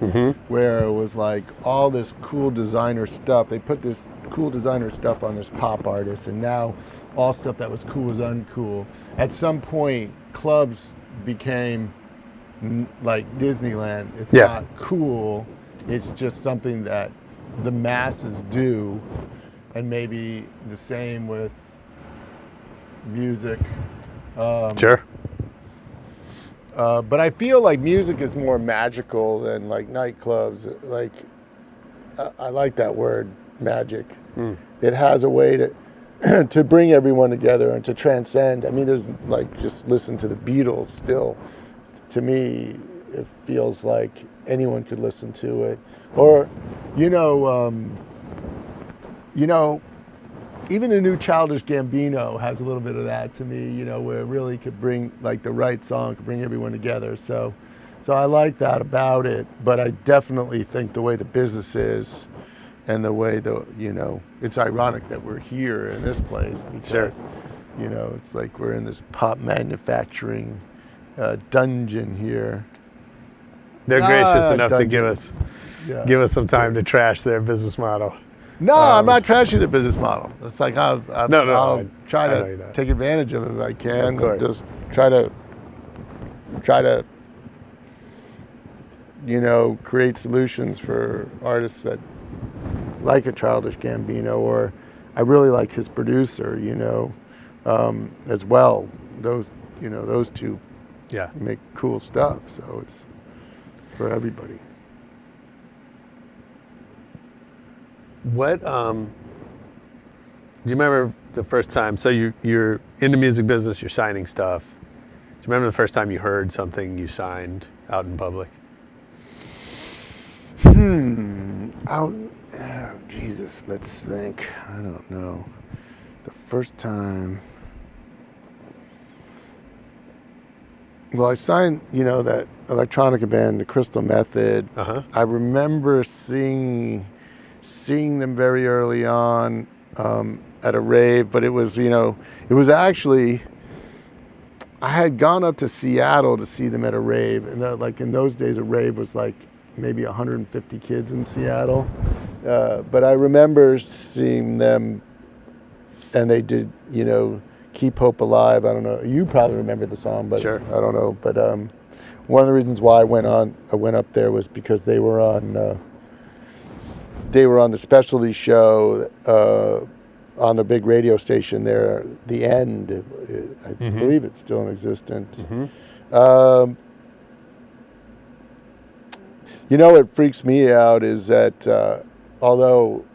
where it was like all this cool designer stuff. They put this cool designer stuff on this pop artist, and now all stuff that was cool was uncool. At some point, clubs became like Disneyland. It's not cool. It's just something that the masses do, and maybe the same with music. Sure. But I feel like music is more magical than like nightclubs. Like, I like that word, magic. It has a way to bring everyone together and to transcend. I mean, there's like, just listen to the Beatles still. To me, it feels like anyone could listen to it. Or, even the new Childish Gambino has a little bit of that to me, where it really could bring, like, the right song could bring everyone together. So I like that about it, but I definitely think the way the business is and the way it's ironic that we're here in this place because, it's like we're in this pop manufacturing dungeon here. They're gracious enough to give us some time to trash their business model. No, I'm not trashing the business model. It's like I'll try I know to take advantage of it if I can. Of course. Just try to create solutions for artists that like a Childish Gambino, or I really like his producer, as well. Those two make cool stuff. So it's for everybody. What, do you remember the first time, so you're in the music business, you're signing stuff. Do you remember the first time you heard something you signed out in public? Jesus, let's think. I don't know. The first time. Well, I signed, that electronica band, the Crystal Method. I remember seeing them very early on at a rave, but it was actually, I had gone up to Seattle to see them at a rave, and like in those days a rave was like maybe 150 kids in Seattle, but I remember seeing them, and they did Keep Hope Alive. I don't know, you probably remember the song, but sure. I don't know, but one of the reasons why I went up there was because they were on the specialty show on the big radio station there, The End. I believe it's still in existence. What freaks me out is that although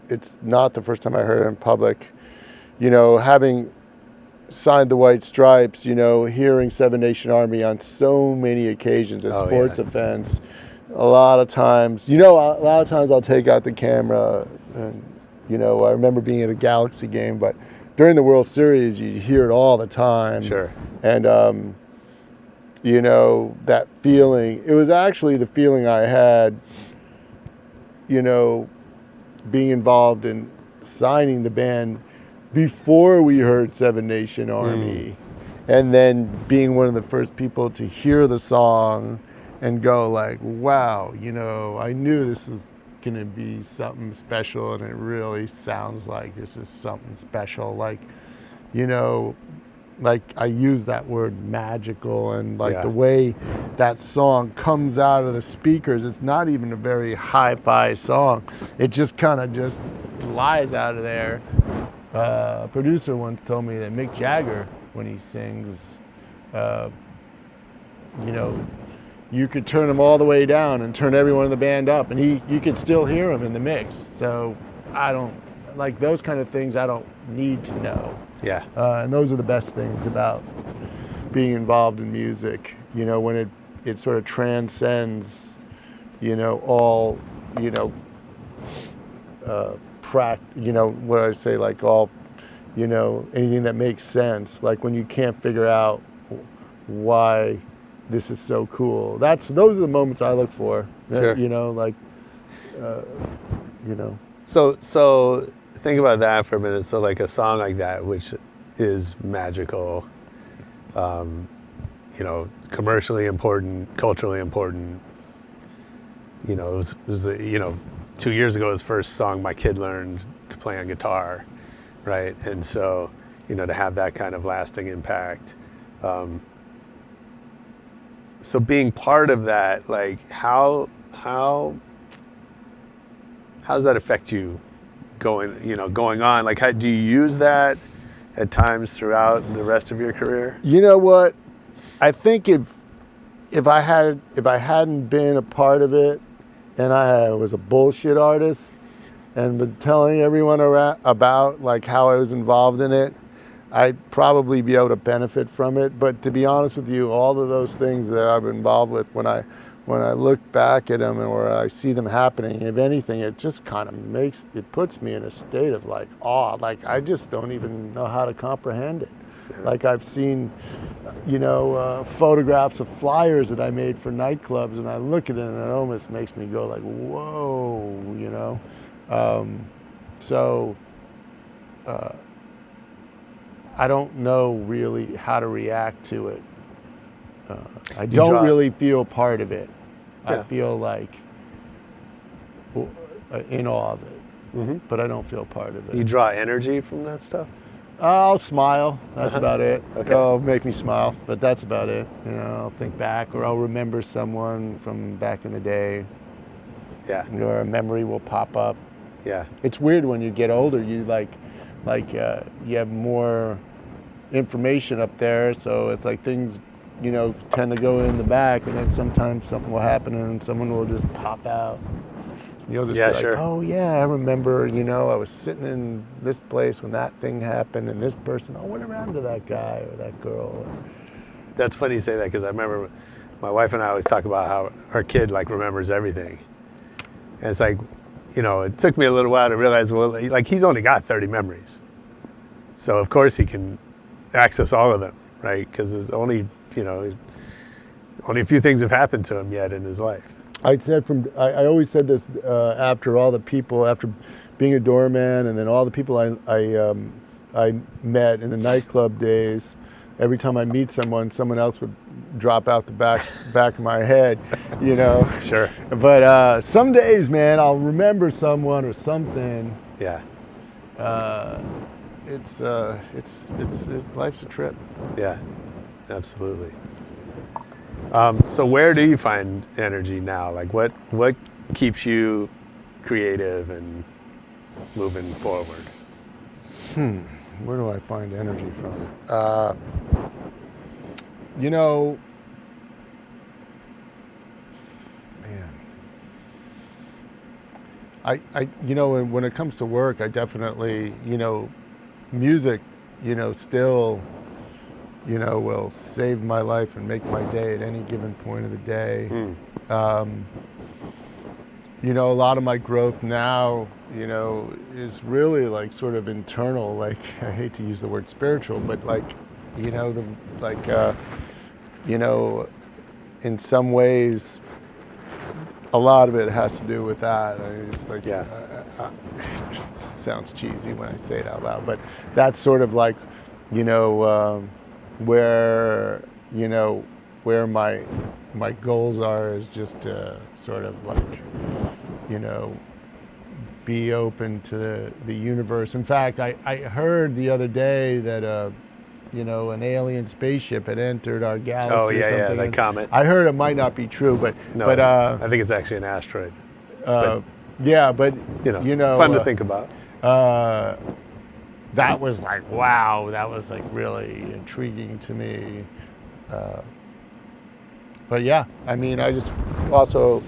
it's not the first time I heard it in public, having signed the White Stripes, hearing Seven Nation Army on so many occasions at sports events, a lot of times I'll take out the camera and, I remember being at a Galaxy game, but during the World Series, you hear it all the time. Sure. And, that feeling, it was actually the feeling I had, being involved in signing the band before we heard Seven Nation Army, and then being one of the first people to hear the song and go like, wow, I knew this was going to be something special, and it really sounds like this is something special. Like, like I use that word magical, and like the way that song comes out of the speakers, it's not even a very hi-fi song. It just kind of just flies out of there. A producer once told me that Mick Jagger, when he sings, you could turn him all the way down and turn everyone in the band up, and you could still hear him in the mix. So I don't, like those kind of things I don't need to know. And those are the best things about being involved in music. When it sort of transcends, all, what I say, like all, anything that makes sense. Like when you can't figure out why this is so cool. Those are the moments I look for. Sure. So think about that for a minute. So like a song like that, which is magical, commercially important, culturally important. It was 2 years ago, his first song my kid learned to play on guitar, right? And so, to have that kind of lasting impact. So being part of that, like how does that affect you going on? Like, how do you use that at times throughout the rest of your career? You know what? I think if I hadn't been a part of it, and I was a bullshit artist, and been telling everyone about like how I was involved in it, I'd probably be able to benefit from it. But to be honest with you, all of those things that I've been involved with, when I look back at them and where I see them happening, if anything, it just kind of puts me in a state of like awe. Like I just don't even know how to comprehend it. Like I've seen, photographs of flyers that I made for nightclubs, and I look at it and it almost makes me go like, whoa, I don't know really how to react to it. I don't really feel part of it. Yeah. I feel like in awe of it, but I don't feel part of it. You draw energy from that stuff? I'll smile. That's about it. Okay. It'll make me smile, but that's about it. I'll think back, or I'll remember someone from back in the day. Yeah. Or a memory will pop up. Yeah. It's weird when you get older. You you have more information up there, so it's like things, tend to go in the back, and then sometimes something will happen and someone will just pop out. You'll just be like, sure. Oh yeah, I remember, I was sitting in this place when that thing happened, and this person, what happened to that guy or that girl? That's funny you say that, because I remember my wife and I always talk about how our kid like remembers everything. And it's like, it took me a little while to realize, well, like he's only got 30 memories. So of course he can access all of them, right? Because there's only a few things have happened to him yet in his life. I always said this after being a doorman, and then all the people I met in the nightclub days. Every time I meet someone else would drop out the back of my head, Sure. But some days, man, I'll remember someone or something. Yeah. It's life's a trip. Yeah, absolutely. So where do you find energy now? Like what keeps you creative and moving forward? Where do I find energy from? Man. When it comes to work, I definitely, music, still, will save my life and make my day at any given point of the day. A lot of my growth now, is really like sort of internal. Like, I hate to use the word spiritual, but like, in some ways, a lot of it has to do with that. I mean, it's like, it sounds cheesy when I say it out loud, but that's sort of like, where my goals are, is just to sort of like, be open to the universe. In fact, I heard the other day that an alien spaceship had entered our galaxy. Oh yeah, or something. yeah, the comet. I heard it might not be true, but I think it's actually an asteroid. But fun to think about. That was like, wow, that was like really intriguing to me. But yeah, I mean, I just also,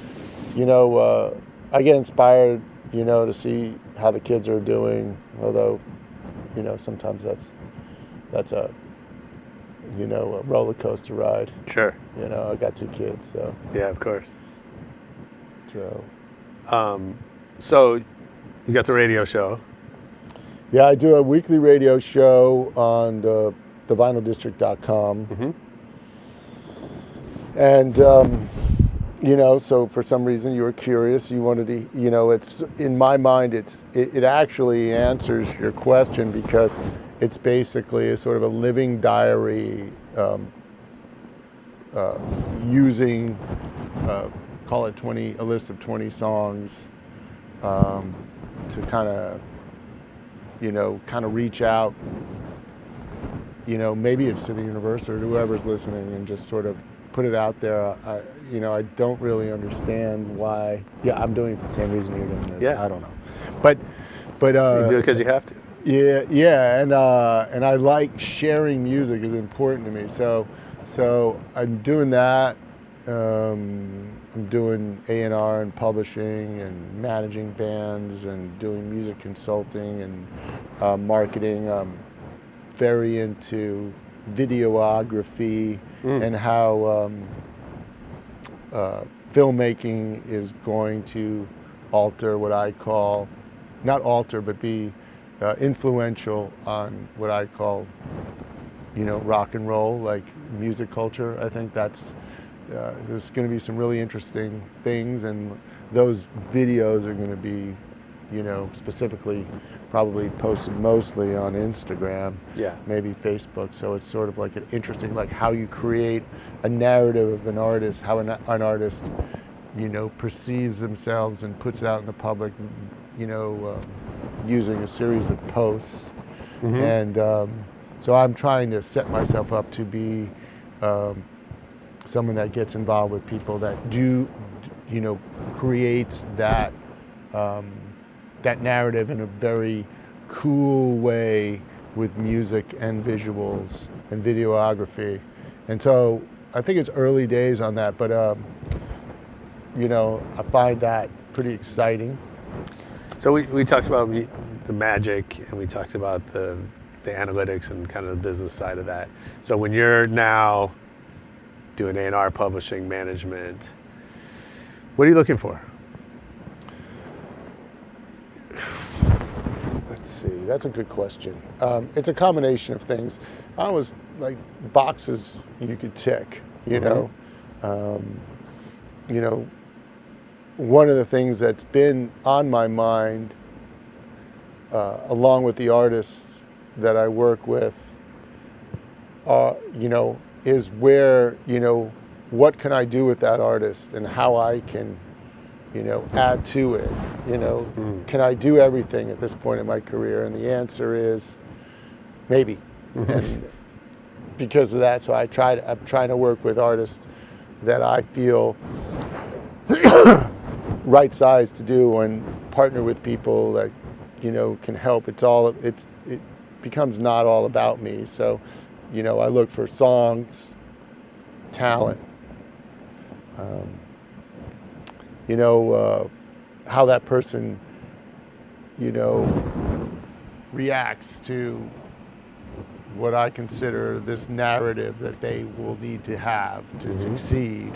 I get inspired, to see how the kids are doing, although, sometimes that's a roller coaster ride. Sure. I got 2 kids, so. Yeah, of course. So. So you got the radio show. Yeah, I do a weekly radio show on the vinyldistrict.com. Mm-hmm. And, so for some reason you were curious, you wanted to, it's, in my mind, it actually answers your question because it's basically a sort of a living diary using, call it a list of 20 songs to kind of reach out, maybe it's to the universe or to whoever's listening and just sort of put it out there. I don't really understand why. Yeah, I'm doing it for the same reason you're doing this. Yeah. I don't know. But You do it because you have to. Yeah, and I like sharing music is important to me. So I'm doing that. I'm doing A&R and publishing and managing bands and doing music consulting and marketing. I'm very into videography and how filmmaking is going to alter what I call, not alter, but be influential on what I call, rock and roll, like music culture. I think there's going to be some really interesting things, and those videos are going to be, specifically probably posted mostly on Instagram, maybe Facebook. So it's sort of like an interesting, like how you create a narrative of an artist, how an artist, perceives themselves and puts it out in the public, using a series of posts. Mm-hmm. And so I'm trying to set myself up to be someone that gets involved with people that do, creates that that narrative in a very cool way with music and visuals and videography. And so I think it's early days on that, but I find that pretty exciting. So we talked about the magic, and we talked about the analytics and kind of the business side of that. So when you're now doing A&R publishing management, what are you looking for? Let's see, that's a good question. It's a combination of things. I was like boxes you could tick, one of the things that's been on my mind, along with the artists that I work with, is where, what can I do with that artist and how I can, add to it. Can I do everything at this point in my career? And the answer is maybe. Mm-hmm. And because of that, so I'm trying to work with artists that I feel right size to do, and partner with people that can help. It becomes not all about me. So I look for songs, talent, how that person reacts to what I consider this narrative that they will need to have to succeed,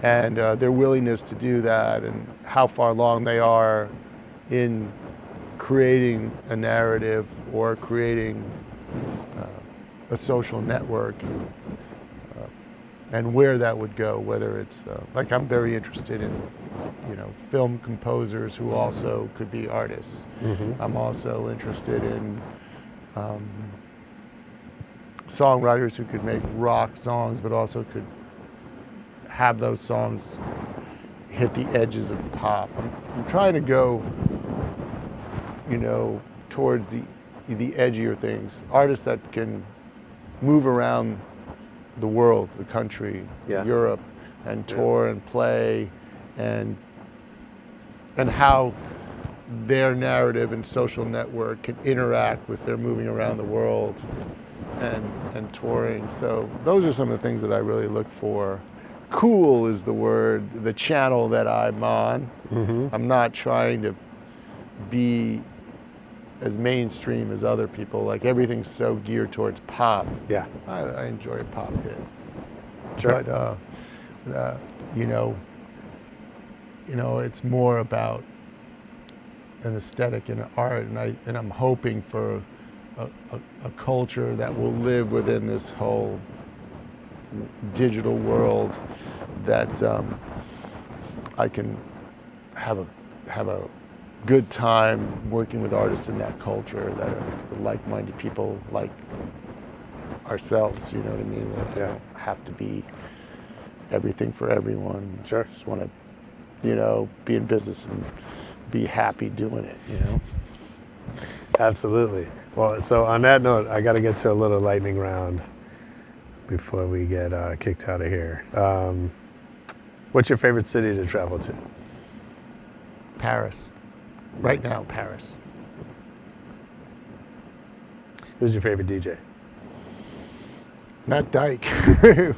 and their willingness to do that, and how far along they are in creating a narrative or creating a social network, and where that would go, whether it's like I'm very interested in film composers who also could be artists. I'm also interested in songwriters who could make rock songs, but also could have those songs hit the edges of pop. I'm trying to go, towards the edgier things. Artists that can move around the world, the country, Europe, and tour and play, and how their narrative and social network can interact with their moving around the world and touring. So those are some of the things that I really look for. Cool is the word, the channel that I'm on. I'm not trying to be as mainstream as other people. Like everything's so geared towards pop. Yeah. I enjoy a pop hit. Sure. But you know, it's more about an aesthetic and an art, and I'm hoping for a culture that will live within this whole digital world, that I can have a good time working with artists in that culture that are like-minded people like ourselves. You know what I mean? Like, Yeah. I don't have to be everything for everyone. Sure. Just want to, be in business and be happy doing it. Absolutely. Well, so on that note, I got to get to a little lightning round before we get kicked out of here. What's your favorite city to travel to? Paris. Right now, Paris. Who's your favorite DJ? Matt Dike.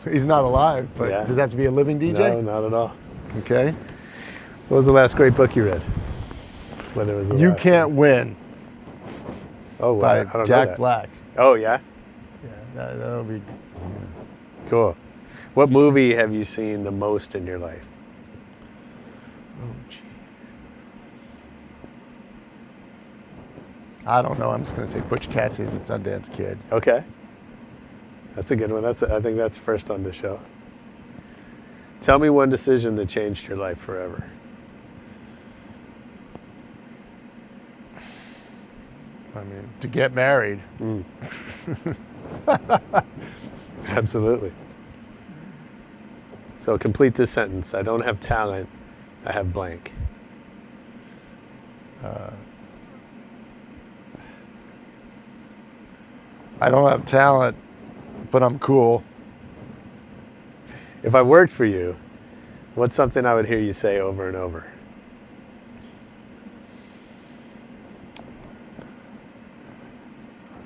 He's not alive, but Yeah. does it have to be a living DJ? No, not at all. Okay. What was the last great book you read? Whether it was the You last Can't Win one. Oh, wow. by I don't know Jack that. Black. Oh, yeah? Yeah, that'll be. Cool. What movie have you seen the most in your life? Oh, gee. I don't know. I'm just gonna say Butch Cassidy and the Sundance Kid. Okay. That's a good one. I think that's first on the show. Tell me one decision that changed your life forever. I mean, to get married. Absolutely. So complete this sentence. I don't have talent. I have blank. I don't have talent, but I'm cool. If I worked for you, what's something I would hear you say over and over?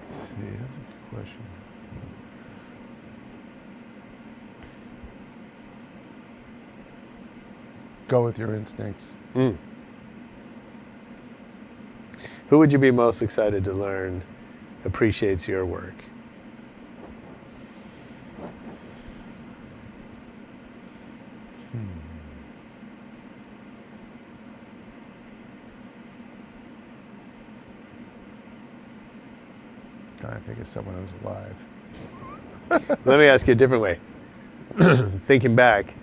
Let's see, that's a good question. Go with your instincts. Who would you be most excited to learn appreciates your work? Trying to think of someone who's alive. Let me ask you a different way. Thinking back,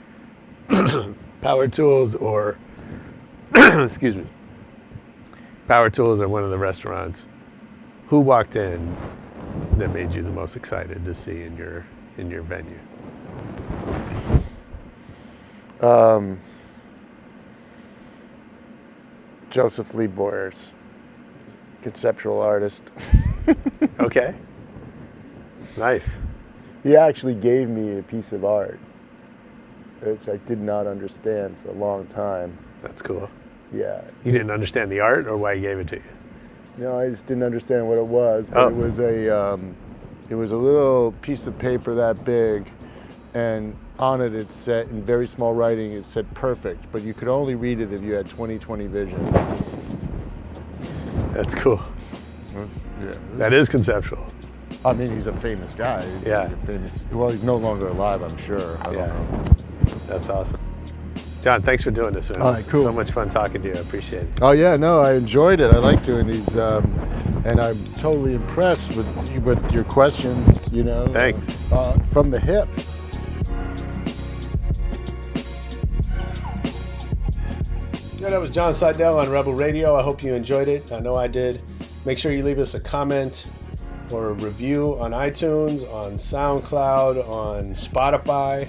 Power Tools or, excuse me, Power Tools or one of the restaurants, who walked in that made you the most excited to see in your venue? Joseph Lee Boyers, conceptual artist. Okay. Nice. He actually gave me a piece of art, which I did not understand for a long time. That's cool. Yeah. You didn't understand the art or why he gave it to you? No, I just didn't understand what it was. But it was a little piece of paper that big, and on it said, in very small writing, it said perfect, but you could only read it if you had 20/20 vision. That's cool. Yeah. That is conceptual. I mean, he's a famous guy. Yeah. Well, he's no longer alive, I'm sure. I don't know. That's awesome. John, thanks for doing this, man. All right, cool. So much fun talking to you. I appreciate it. Oh yeah, no, I enjoyed it. I like doing these, and I'm totally impressed with your questions. Thanks. From the hip. Yeah, that was Jon Sidel on Rebel Radio. I hope you enjoyed it. I know I did. Make sure you leave us a comment or a review on iTunes, on SoundCloud, on Spotify,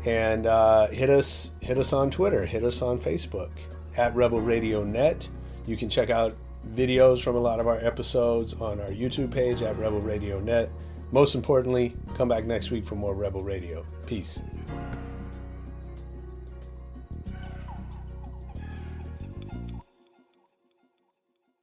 and hit us on Twitter, hit us on Facebook at Rebel Radio Net. You can check out videos from a lot of our episodes on our YouTube page at Rebel Radio Net. Most importantly, come back next week for more Rebel Radio. Peace.